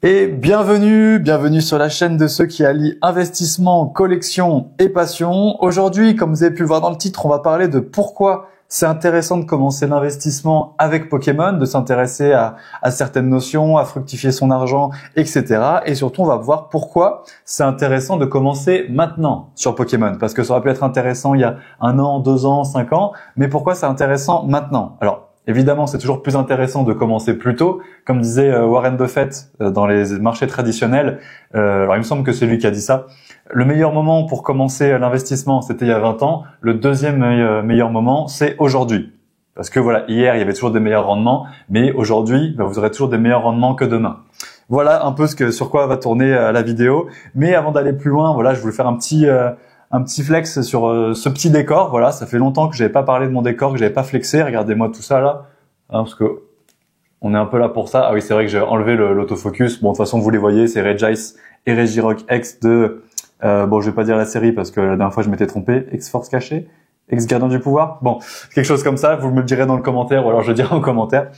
Et bienvenue sur la chaîne de ceux qui allient investissement, collection et passion. Aujourd'hui, comme vous avez pu le voir dans le titre, on va parler de pourquoi c'est intéressant de commencer l'investissement avec Pokémon, de s'intéresser à certaines notions, à fructifier son argent, etc. Et surtout, on va voir pourquoi c'est intéressant de commencer maintenant sur Pokémon. Parce que ça aurait pu être intéressant il y a 1 an, 2 ans, 5 ans, mais pourquoi c'est intéressant maintenant? Alors, évidemment, c'est toujours plus intéressant de commencer plus tôt. Comme disait Warren Buffett dans les marchés traditionnels, alors il me semble que c'est lui qui a dit ça, le meilleur moment pour commencer l'investissement, c'était il y a 20 ans. Le deuxième meilleur moment, c'est aujourd'hui. Parce que voilà, hier, il y avait toujours des meilleurs rendements, mais aujourd'hui, vous aurez toujours des meilleurs rendements que demain. Voilà un peu sur quoi va tourner la vidéo. Mais avant d'aller plus loin, voilà, je voulais faire un petit flex sur ce petit décor. Voilà, ça fait longtemps que j'avais pas parlé de mon décor, que j'avais pas flexé. Regardez-moi tout ça là, parce que on est un peu là pour ça. Ah oui, c'est vrai que j'ai enlevé l'autofocus. Bon, de toute façon, vous les voyez, c'est Regice et Regirock X de bon, je vais pas dire la série parce que la dernière fois je m'étais trompé. X-Force caché, Ex-Gardien du pouvoir. Bon, quelque chose comme ça. Vous me le direz dans le commentaire ou alors je le dirai en commentaire.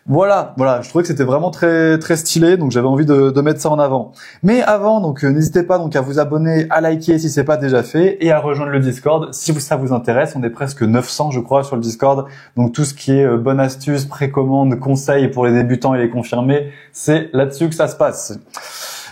Voilà, je trouvais que c'était vraiment très très stylé, donc j'avais envie de mettre ça en avant. Mais avant, donc n'hésitez pas donc à vous abonner, à liker si c'est pas déjà fait et à rejoindre le Discord si ça vous intéresse. On est presque 900 je crois sur le Discord, donc tout ce qui est bonne astuce, précommande, conseils pour les débutants et les confirmés, c'est là-dessus que ça se passe.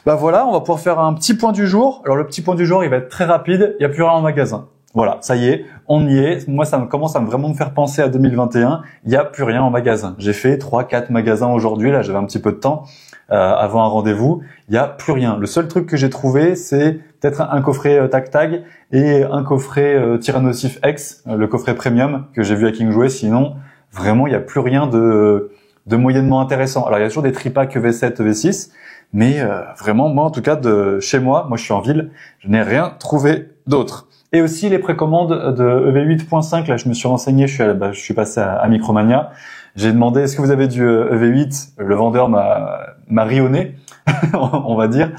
Bah voilà, on va pouvoir faire un petit point du jour. Alors le petit point du jour, il va être très rapide, il n'y a plus rien en magasin. Voilà, ça y est, on y est. Moi, ça commence à vraiment me faire penser à 2021. Il n'y a plus rien en magasin. J'ai fait 3-4 magasins aujourd'hui. Là, j'avais un petit peu de temps avant un rendez-vous. Il n'y a plus rien. Le seul truc que j'ai trouvé, c'est peut-être un coffret Tag et un coffret Tyrannosif X, le coffret premium que j'ai vu à King jouer. Sinon, vraiment, il n'y a plus rien de moyennement intéressant. Alors, il y a toujours des tripacks EV7, EV6, mais vraiment, moi, en tout cas, de chez moi je suis en ville, je n'ai rien trouvé d'autre. Et aussi les précommandes de EV8.5, là je me suis renseigné, je suis passé à Micromania. J'ai demandé est-ce que vous avez du EV8, le vendeur m'a ri au nez, on va dire.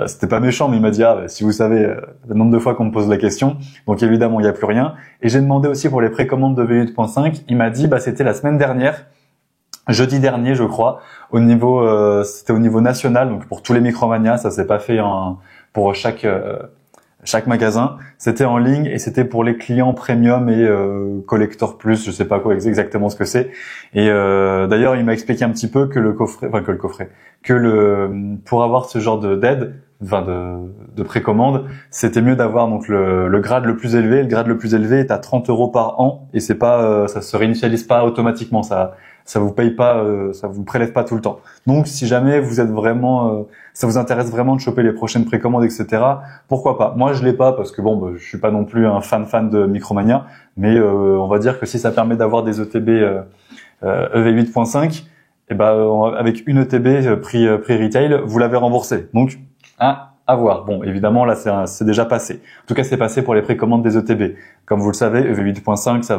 C'était pas méchant, mais il m'a dit si vous savez le nombre de fois qu'on me pose la question. Donc évidemment, il n'y a plus rien. Et j'ai demandé aussi pour les précommandes de EV8.5, il m'a dit c'était la semaine dernière. Jeudi dernier, je crois, c'était au niveau national, donc pour tous les Micromania, ça s'est pas fait pour chaque magasin, c'était en ligne et c'était pour les clients premium et collector plus, je sais pas quoi exactement ce que c'est. Et d'ailleurs, il m'a expliqué un petit peu que pour avoir ce genre d'aide, de précommande, c'était mieux d'avoir donc le grade le plus élevé. Le grade le plus élevé est à 30 € par an et c'est pas, ça se réinitialise pas automatiquement, ça vous paye pas, ça vous prélève pas tout le temps. Donc si jamais vous êtes vraiment, ça vous intéresse vraiment de choper les prochaines précommandes, etc. Pourquoi pas? Moi je l'ai pas parce que je suis pas non plus un fan de Micromania, mais on va dire que si ça permet d'avoir des ETB EV8.5, et avec une ETB prix retail, vous l'avez remboursé. Donc à voir. Bon, évidemment là c'est déjà passé. En tout cas c'est passé pour les précommandes des ETB. Comme vous le savez, EV8.5 ça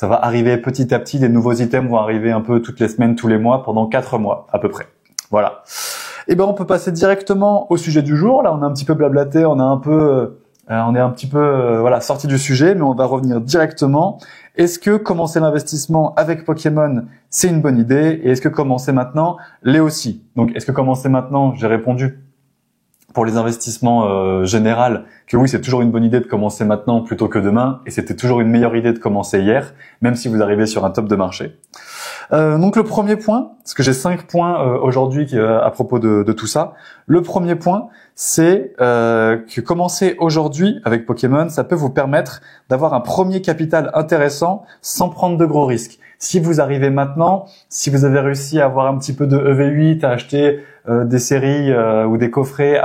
va arriver petit à petit, des nouveaux items vont arriver un peu toutes les semaines, tous les mois, pendant 4 mois à peu près. Voilà. Et on peut passer directement au sujet du jour. Là, on a un petit peu blablaté, on est un petit peu sorti du sujet, mais on va revenir directement. Est-ce que commencer l'investissement avec Pokémon, c'est une bonne idée? Et est-ce que commencer maintenant l'est aussi? Donc, est-ce que commencer maintenant? J'ai répondu pour les investissements généraux que oui, c'est toujours une bonne idée de commencer maintenant plutôt que demain, et c'était toujours une meilleure idée de commencer hier, même si vous arrivez sur un top de marché. Donc le premier point, parce que j'ai 5 points aujourd'hui à propos de tout ça. Le premier point, c'est que commencer aujourd'hui avec Pokémon, ça peut vous permettre d'avoir un premier capital intéressant sans prendre de gros risques. Si vous arrivez maintenant, si vous avez réussi à avoir un petit peu de EV8, à acheter des séries ou des coffrets,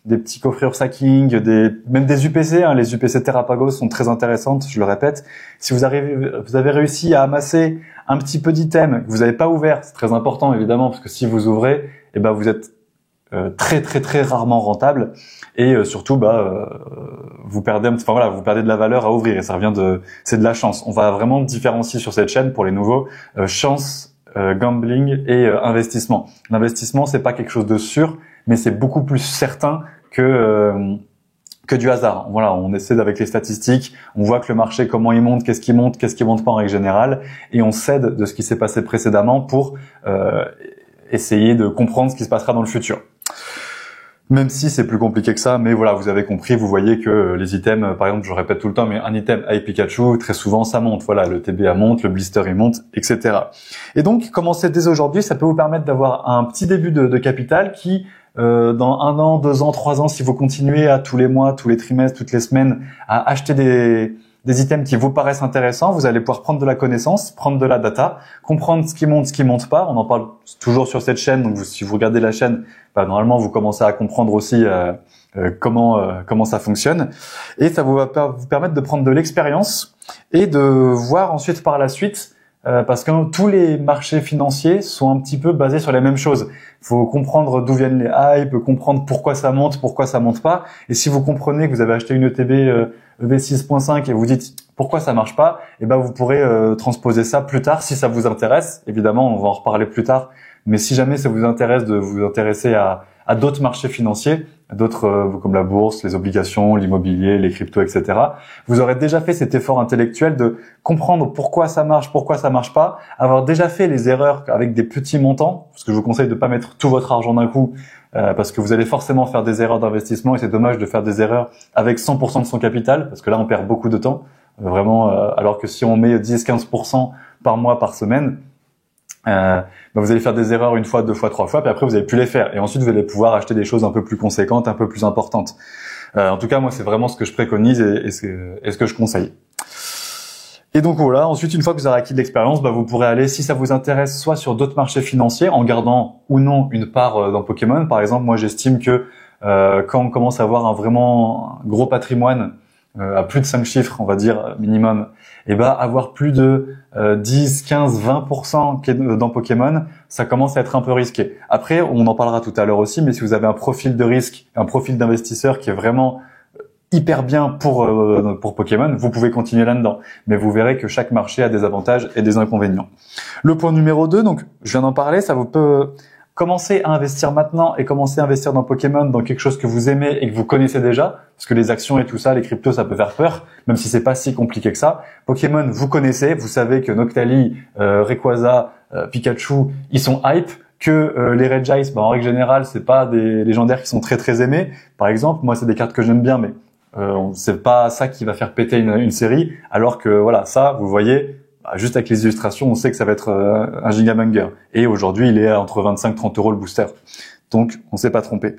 des petits coffrets Ursacking, même des UPC, les UPC Terrapagos sont très intéressantes, je le répète. Si vous avez réussi à amasser un petit peu d'items que vous n'avez pas ouvert, c'est très important évidemment, parce que si vous ouvrez, vous êtes très très très rarement rentable et surtout vous perdez vous perdez de la valeur à ouvrir et c'est de la chance. On va vraiment différencier sur cette chaîne pour les nouveaux chance, gambling et investissement. L'investissement c'est pas quelque chose de sûr, mais c'est beaucoup plus certain que du hasard. Voilà, on essaie avec les statistiques, on voit que le marché comment il monte, qu'est-ce qui monte pas en règle générale, et on s'aide de ce qui s'est passé précédemment pour essayer de comprendre ce qui se passera dans le futur. Même si c'est plus compliqué que ça, mais voilà, vous avez compris, vous voyez que les items, par exemple, je le répète tout le temps, mais un item avec Pikachu, très souvent, ça monte. Voilà, le TBA monte, le blister il monte, etc. Et donc, commencer dès aujourd'hui, ça peut vous permettre d'avoir un petit début de capital qui, dans 1 an, 2 ans, 3 ans, si vous continuez à tous les mois, tous les trimestres, toutes les semaines, à acheter des items qui vous paraissent intéressants, vous allez pouvoir prendre de la connaissance, prendre de la data, comprendre ce qui monte pas. On en parle toujours sur cette chaîne, donc si vous regardez la chaîne, normalement vous commencez à comprendre aussi comment ça fonctionne. Et ça va vous permettre de prendre de l'expérience et de voir ensuite par la suite, parce que tous les marchés financiers sont un petit peu basés sur les mêmes choses. Il faut comprendre d'où viennent les hypes, comprendre pourquoi ça monte pas. Et si vous comprenez que vous avez acheté une ETB EV6.5 et vous dites pourquoi ça marche pas, et ben vous pourrez transposer ça plus tard si ça vous intéresse. Évidemment, on va en reparler plus tard. Mais si jamais ça vous intéresse de vous intéresser à d'autres marchés financiers, d'autres comme la bourse, les obligations, l'immobilier, les cryptos, etc., vous aurez déjà fait cet effort intellectuel de comprendre pourquoi ça marche pas, avoir déjà fait les erreurs avec des petits montants, parce que je vous conseille de pas mettre tout votre argent d'un coup, parce que vous allez forcément faire des erreurs d'investissement et c'est dommage de faire des erreurs avec 100% de son capital, parce que là on perd beaucoup de temps, vraiment, alors que si on met 10-15% par mois, par semaine, vous allez faire des erreurs 1 fois, 2 fois, 3 fois, puis après vous allez plus les faire. Et ensuite vous allez pouvoir acheter des choses un peu plus conséquentes, un peu plus importantes. En tout cas, moi c'est vraiment ce que je préconise et ce que je conseille. Et donc voilà, ensuite une fois que vous aurez acquis de l'expérience, vous pourrez aller, si ça vous intéresse, soit sur d'autres marchés financiers, en gardant ou non une part dans Pokémon. Par exemple, moi j'estime que quand on commence à avoir un vraiment gros patrimoine, à plus de 5 chiffres, on va dire minimum, et avoir plus de 10, 15, 20% dans Pokémon, ça commence à être un peu risqué. Après, on en parlera tout à l'heure aussi, mais si vous avez un profil de risque, un profil d'investisseur qui est vraiment hyper bien pour Pokémon, vous pouvez continuer là-dedans. Mais vous verrez que chaque marché a des avantages et des inconvénients. Le point numéro 2, donc je viens d'en parler, ça vous peut commencer à investir maintenant et commencer à investir dans Pokémon, dans quelque chose que vous aimez et que vous connaissez déjà, parce que les actions et tout ça, les cryptos, ça peut faire peur, même si c'est pas si compliqué que ça. Pokémon, vous connaissez, vous savez que Noctali, Rayquaza, Pikachu, ils sont hype, que les Regice, en règle générale, c'est pas des légendaires qui sont très très aimés. Par exemple, moi, c'est des cartes que j'aime bien, mais c'est pas ça qui va faire péter une série, alors que voilà, ça, vous voyez, juste avec les illustrations, on sait que ça va être un gigabanger. Et aujourd'hui, il est entre 25-30 € le booster. Donc, on s'est pas trompé.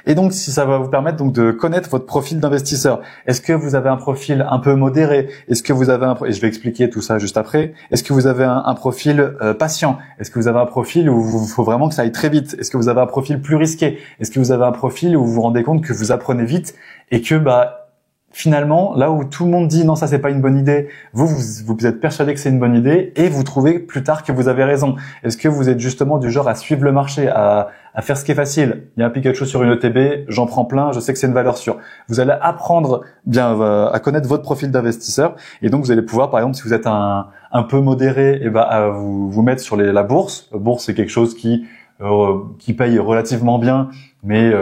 Et donc, si ça va vous permettre donc de connaître votre profil d'investisseur. Est-ce que vous avez un profil un peu modéré? Est-ce que vous avez et je vais expliquer tout ça juste après. Est-ce que vous avez un profil patient? Est-ce que vous avez un profil où il faut vraiment que ça aille très vite? Est-ce que vous avez un profil plus risqué? Est-ce que vous avez un profil où vous vous rendez compte que vous apprenez vite et que finalement, là où tout le monde dit non, ça c'est pas une bonne idée, vous êtes persuadé que c'est une bonne idée et vous trouvez plus tard que vous avez raison. Est-ce que vous êtes justement du genre à suivre le marché, à faire ce qui est facile? Il y a un Pikachu sur une ETB, j'en prends plein, je sais que c'est une valeur sûre. Vous allez apprendre bien à connaître votre profil d'investisseur et donc vous allez pouvoir, par exemple, si vous êtes un peu modéré, à vous mettre sur la bourse. La bourse, c'est quelque chose qui paye relativement bien, mais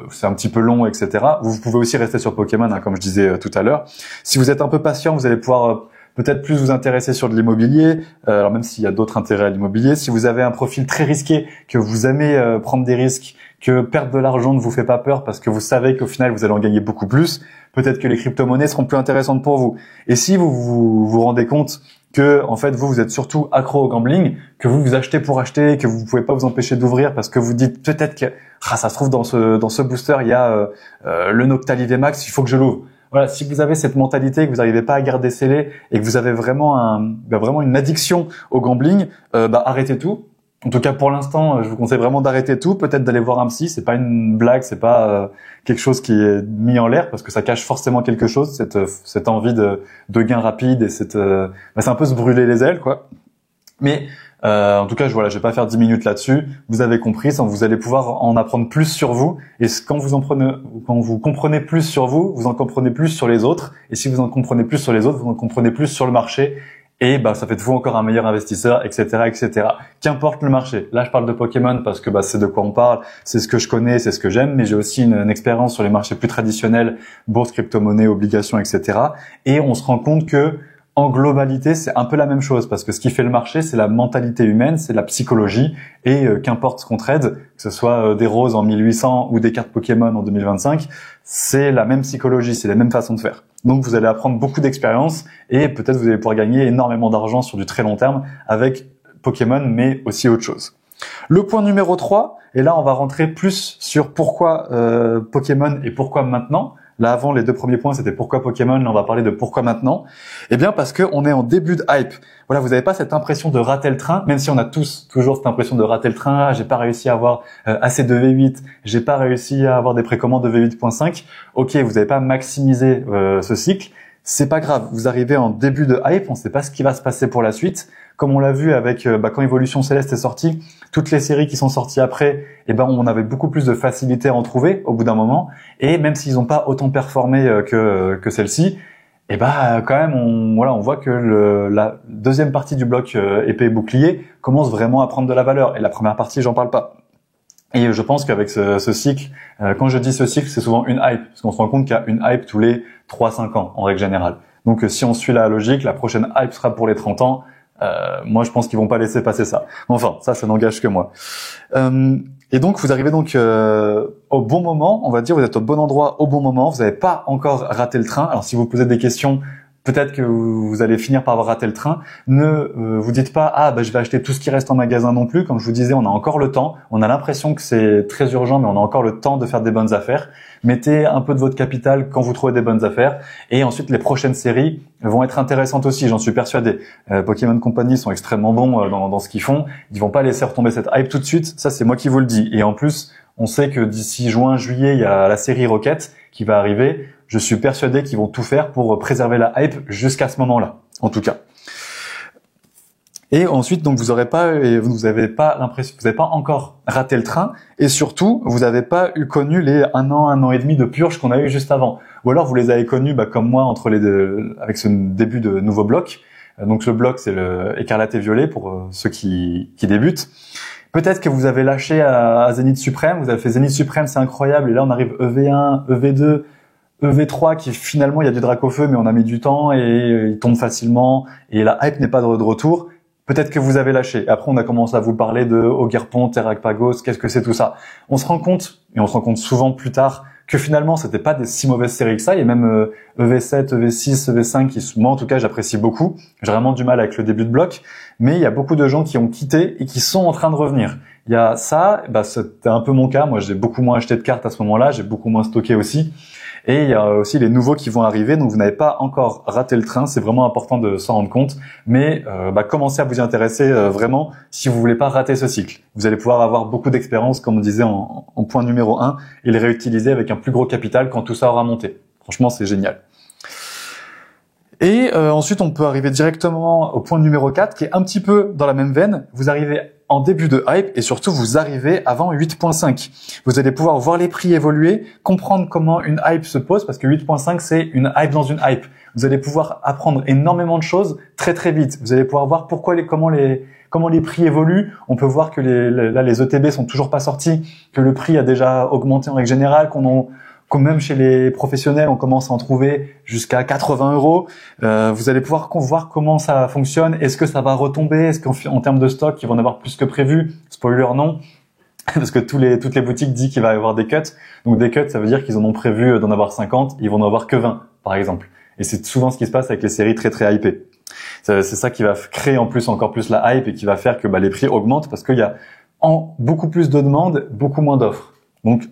c'est un petit peu long, etc. Vous pouvez aussi rester sur Pokémon, comme je disais tout à l'heure. Si vous êtes un peu patient, vous allez pouvoir peut-être plus vous intéresser sur de l'immobilier, alors même s'il y a d'autres intérêts à l'immobilier. Si vous avez un profil très risqué, que vous aimez prendre des risques, que perdre de l'argent ne vous fait pas peur parce que vous savez qu'au final vous allez en gagner beaucoup plus, peut-être que les crypto-monnaies seront plus intéressantes pour vous. Et si vous rendez compte que en fait vous êtes surtout accro au gambling, que vous achetez pour acheter, que vous pouvez pas vous empêcher d'ouvrir parce que vous dites peut-être que ça se trouve dans ce booster il y a le Noctali VMAX, il faut que je l'ouvre. Voilà, si vous avez cette mentalité que vous n'arrivez pas à garder scellé et que vous avez vraiment vraiment une addiction au gambling, arrêtez tout. En tout cas, pour l'instant, je vous conseille vraiment d'arrêter tout, peut-être d'aller voir un psy. C'est pas une blague, c'est pas quelque chose qui est mis en l'air parce que ça cache forcément quelque chose, cette envie de gain rapide et c'est un peu se brûler les ailes, quoi. Mais en tout cas, je vais pas faire 10 minutes là-dessus. Vous avez compris, vous allez pouvoir en apprendre plus sur vous. Et quand vous comprenez plus sur vous, vous en comprenez plus sur les autres. Et si vous en comprenez plus sur les autres, vous en comprenez plus sur le marché. Et ça fait de vous encore un meilleur investisseur, etc., etc. Qu'importe le marché. Là, je parle de Pokémon parce que c'est de quoi on parle, c'est ce que je connais, c'est ce que j'aime, mais j'ai aussi une expérience sur les marchés plus traditionnels, bourse, crypto-monnaie, obligations, etc. Et on se rend compte que en globalité, c'est un peu la même chose parce que ce qui fait le marché, c'est la mentalité humaine, c'est la psychologie et qu'importe ce qu'on trade, que ce soit des roses en 1800 ou des cartes Pokémon en 2025, c'est la même psychologie, c'est la même façon de faire. Donc vous allez apprendre beaucoup d'expérience et peut-être vous allez pouvoir gagner énormément d'argent sur du très long terme avec Pokémon, mais aussi autre chose. Le point numéro 3, et là on va rentrer plus sur pourquoi Pokémon et pourquoi maintenant. Là, avant, les deux premiers points, c'était pourquoi Pokémon. Là, on va parler de pourquoi maintenant. Eh bien, parce que on est en début de hype. Voilà, vous n'avez pas cette impression de rater le train, même si on a tous toujours cette impression de rater le train. Ah, j'ai pas réussi à avoir assez de V8. J'ai pas réussi à avoir des précommandes de V8.5. Ok, vous n'avez pas maximisé ce cycle. C'est pas grave. Vous arrivez en début de hype. On ne sait pas ce qui va se passer pour la suite. Comme on l'a vu avec quand Évolution Céleste est sorti, toutes les séries qui sont sorties après, on avait beaucoup plus de facilité à en trouver au bout d'un moment. Et même s'ils n'ont pas autant performé que celle-ci, quand même on voit que la deuxième partie du bloc épée et bouclier commence vraiment à prendre de la valeur. Et la première partie, j'en parle pas. Et je pense qu'avec ce cycle, quand je dis ce cycle, c'est souvent une hype, parce qu'on se rend compte qu'il y a une hype tous les 3-5 ans en règle générale. Donc si on suit la logique, la prochaine hype sera pour les 30 ans. Moi, je pense qu'ils vont pas laisser passer ça. Enfin, ça n'engage que moi. Et donc, vous arrivez donc au bon moment, on va dire, vous êtes au bon endroit au bon moment. Vous n'avez pas encore raté le train. Alors, si vous posez des questions, peut-être que vous allez finir par avoir raté le train. Ne vous dites pas je vais acheter tout ce qui reste en magasin non plus. Comme je vous disais, on a encore le temps. On a l'impression que c'est très urgent, mais on a encore le temps de faire des bonnes affaires. Mettez un peu de votre capital quand vous trouvez des bonnes affaires. Et ensuite, les prochaines séries vont être intéressantes aussi, j'en suis persuadé. Pokémon Company sont extrêmement bons dans ce qu'ils font. Ils vont pas laisser retomber cette hype tout de suite. Ça, c'est moi qui vous le dis. Et en plus, on sait que d'ici juin, juillet, il y a la série Rocket qui va arriver. Je suis persuadé qu'ils vont tout faire pour préserver la hype jusqu'à ce moment-là, en tout cas. Et ensuite, donc vous n'avez pas l'impression, vous n'avez pas encore raté le train, et surtout, vous n'avez pas connu les un an et demi de purge qu'on a eu juste avant. Ou alors vous les avez connus, comme moi, entre les deux, avec ce début de nouveau bloc. Donc le bloc, c'est le écarlate et violet pour ceux qui débutent. Peut-être que vous avez lâché à Zénith Suprême, vous avez fait Zénith Suprême, c'est incroyable, et là on arrive EV1, EV2, EV3 qui finalement il y a du Dracofeu, mais on a mis du temps et il tombe facilement, et la hype n'est pas de retour. Peut-être que vous avez lâché. Après, on a commencé à vous parler de Ogerpon, Terrapagos, qu'est-ce que c'est tout ça. On se rend compte, et on se rend compte souvent plus tard, que finalement, c'était pas des si mauvaises séries que ça. Il y a même EV7, EV6, EV5 qui, moi en tout cas, j'apprécie beaucoup. J'ai vraiment du mal avec le début de bloc. Mais il y a beaucoup de gens qui ont quitté et qui sont en train de revenir. Il y a ça, c'était un peu mon cas. Moi, j'ai beaucoup moins acheté de cartes à ce moment-là. J'ai beaucoup moins stocké aussi. Et il y a aussi les nouveaux qui vont arriver, donc vous n'avez pas encore raté le train, c'est vraiment important de s'en rendre compte, mais commencez à vous y intéresser vraiment si vous voulez pas rater ce cycle. Vous allez pouvoir avoir beaucoup d'expérience, comme on disait en point numéro 1, et le réutiliser avec un plus gros capital quand tout ça aura monté. Franchement, c'est génial. Et ensuite, on peut arriver directement au point numéro 4, qui est un petit peu dans la même veine. Vous arrivez en début de hype et surtout, vous arrivez avant 8.5. Vous allez pouvoir voir les prix évoluer, comprendre comment une hype se pose, parce que 8.5, c'est une hype dans une hype. Vous allez pouvoir apprendre énormément de choses très très vite. Vous allez pouvoir voir comment les prix évoluent. On peut voir que les ETB sont toujours pas sortis, que le prix a déjà augmenté en règle générale, comme même chez les professionnels, on commence à en trouver jusqu'à 80 €. Vous allez pouvoir voir comment ça fonctionne. Est-ce que ça va retomber? Est-ce qu'en termes de stock, ils vont en avoir plus que prévu? Spoiler, non. Parce que toutes les boutiques disent qu'il va y avoir des cuts. Donc des cuts, ça veut dire qu'ils en ont prévu d'en avoir 50. Ils vont en avoir que 20, par exemple. Et c'est souvent ce qui se passe avec les séries très très hypées. C'est ça qui va créer en plus encore plus la hype et qui va faire que les prix augmentent parce qu'il y a beaucoup plus de demandes, beaucoup moins d'offres. Donc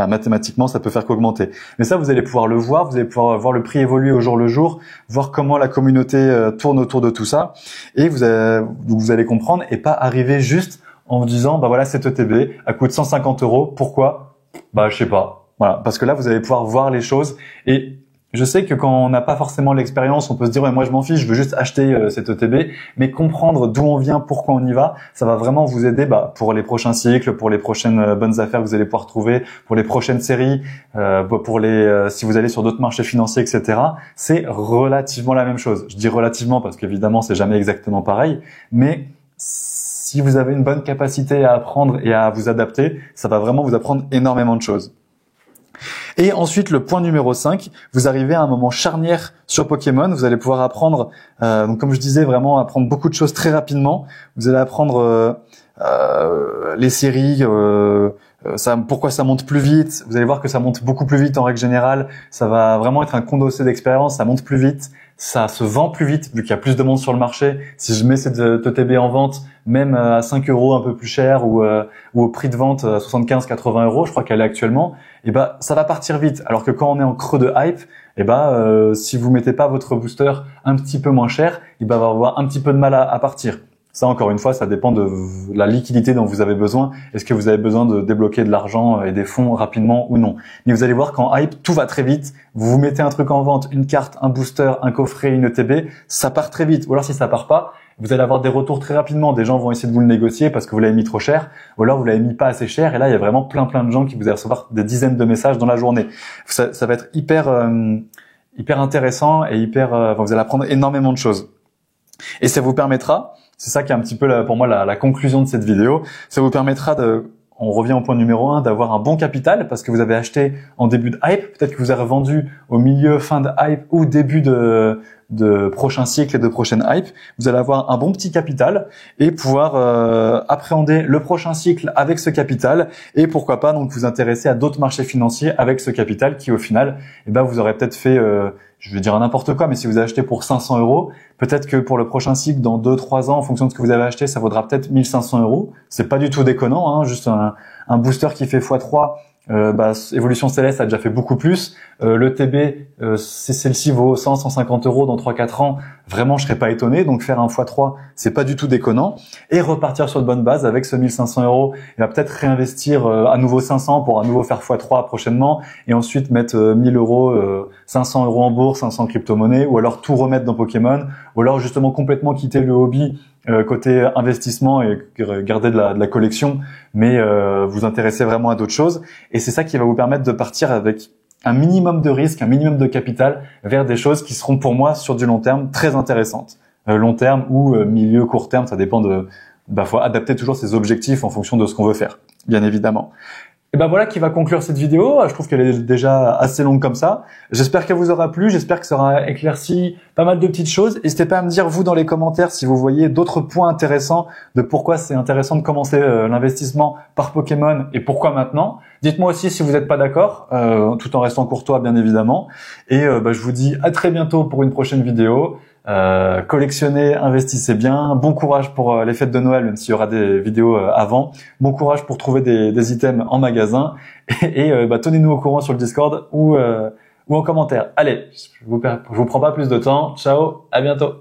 mathématiquement, ça peut faire qu'augmenter. Mais ça, vous allez pouvoir le voir, vous allez pouvoir voir le prix évoluer au jour le jour, voir comment la communauté tourne autour de tout ça, et vous allez comprendre et pas arriver juste en vous disant, voilà, cet ETB, elle coûte 150 €. Pourquoi? Je sais pas. Voilà, parce que là, vous allez pouvoir voir les choses. Et je sais que quand on n'a pas forcément l'expérience, on peut se dire, ouais, moi je m'en fiche, je veux juste acheter cet ETB, mais comprendre d'où on vient, pourquoi on y va, ça va vraiment vous aider pour les prochains cycles, pour les prochaines bonnes affaires que vous allez pouvoir trouver, pour les prochaines séries, si vous allez sur d'autres marchés financiers, etc. C'est relativement la même chose. Je dis relativement parce qu'évidemment, c'est jamais exactement pareil, mais si vous avez une bonne capacité à apprendre et à vous adapter, ça va vraiment vous apprendre énormément de choses. Et ensuite, le point numéro 5, vous arrivez à un moment charnière sur Pokémon. Vous allez pouvoir apprendre, donc comme je disais, vraiment apprendre beaucoup de choses très rapidement. Vous allez apprendre les séries, pourquoi ça monte plus vite. Vous allez voir que ça monte beaucoup plus vite en règle générale. Ça va vraiment être un condensé d'expérience. Ça monte plus vite. Ça se vend plus vite vu qu'il y a plus de monde sur le marché. Si je mets cette TTB en vente, même à 5 euros un peu plus cher ou au prix de vente à 75-80 euros, je crois qu'elle est actuellement, et ben ça va partir vite. Alors que quand on est en creux de hype, et si vous mettez pas votre booster un petit peu moins cher, il va avoir un petit peu de mal à partir. Ça, encore une fois, ça dépend de la liquidité dont vous avez besoin. Est-ce que vous avez besoin de débloquer de l'argent et des fonds rapidement ou non? Mais vous allez voir qu'en hype, tout va très vite. Vous mettez un truc en vente, une carte, un booster, un coffret, une ETB, ça part très vite. Ou alors si ça part pas, vous allez avoir des retours très rapidement. Des gens vont essayer de vous le négocier parce que vous l'avez mis trop cher, ou alors vous l'avez mis pas assez cher. Et là, il y a vraiment plein de gens qui vous allez recevoir des dizaines de messages dans la journée. Ça va être hyper intéressant et vous allez apprendre énormément de choses. Et ça vous permettra, c'est ça qui est un petit peu pour moi la conclusion de cette vidéo, ça vous permettra on revient au point numéro 1, d'avoir un bon capital parce que vous avez acheté en début de hype, peut-être que vous avez revendu au milieu, fin de hype ou début de prochain cycle et de prochaine hype. Vous allez avoir un bon petit capital et pouvoir appréhender le prochain cycle avec ce capital et pourquoi pas donc vous intéresser à d'autres marchés financiers avec ce capital qui au final, vous aurez peut-être fait je vais dire n'importe quoi, mais si vous avez acheté pour 500 euros, peut-être que pour le prochain cycle, dans 2-3 ans, en fonction de ce que vous avez acheté, ça vaudra peut-être 1500 euros. C'est pas du tout déconnant, hein, juste un booster qui fait x3, Évolution Céleste a déjà fait beaucoup plus. Le TB, si celle-ci vaut 100-150 euros dans 3-4 ans, vraiment je serais pas étonné. Donc faire un x3, c'est pas du tout déconnant. Et repartir sur de bonnes bases avec ce 1500 euros, et peut-être réinvestir à nouveau 500 pour à nouveau faire x3 prochainement, et ensuite mettre 1000 euros, 500 euros en bourse, 500 crypto-monnaies, ou alors tout remettre dans Pokémon, ou alors justement complètement quitter le hobby côté investissement et garder de la collection, mais vous intéresser vraiment à d'autres choses. Et c'est ça qui va vous permettre de partir avec un minimum de risque, un minimum de capital vers des choses qui seront pour moi sur du long terme très intéressantes. Long terme ou milieu, court terme, ça dépend faut adapter toujours ses objectifs en fonction de ce qu'on veut faire, bien évidemment. Et voilà qui va conclure cette vidéo. Je trouve qu'elle est déjà assez longue comme ça. J'espère qu'elle vous aura plu, j'espère que ça aura éclairci pas mal de petites choses. N'hésitez pas à me dire vous dans les commentaires si vous voyez d'autres points intéressants de pourquoi c'est intéressant de commencer l'investissement par Pokémon et pourquoi maintenant. Dites-moi aussi si vous n'êtes pas d'accord, tout en restant courtois bien évidemment. Et je vous dis à très bientôt pour une prochaine vidéo. Collectionnez, investissez bien. Bon courage pour les fêtes de Noël, même s'il y aura des vidéos avant. Bon courage pour trouver des items en magasin. Et tenez-nous au courant sur le Discord ou en commentaire. Allez, je vous prends pas plus de temps. Ciao, à bientôt.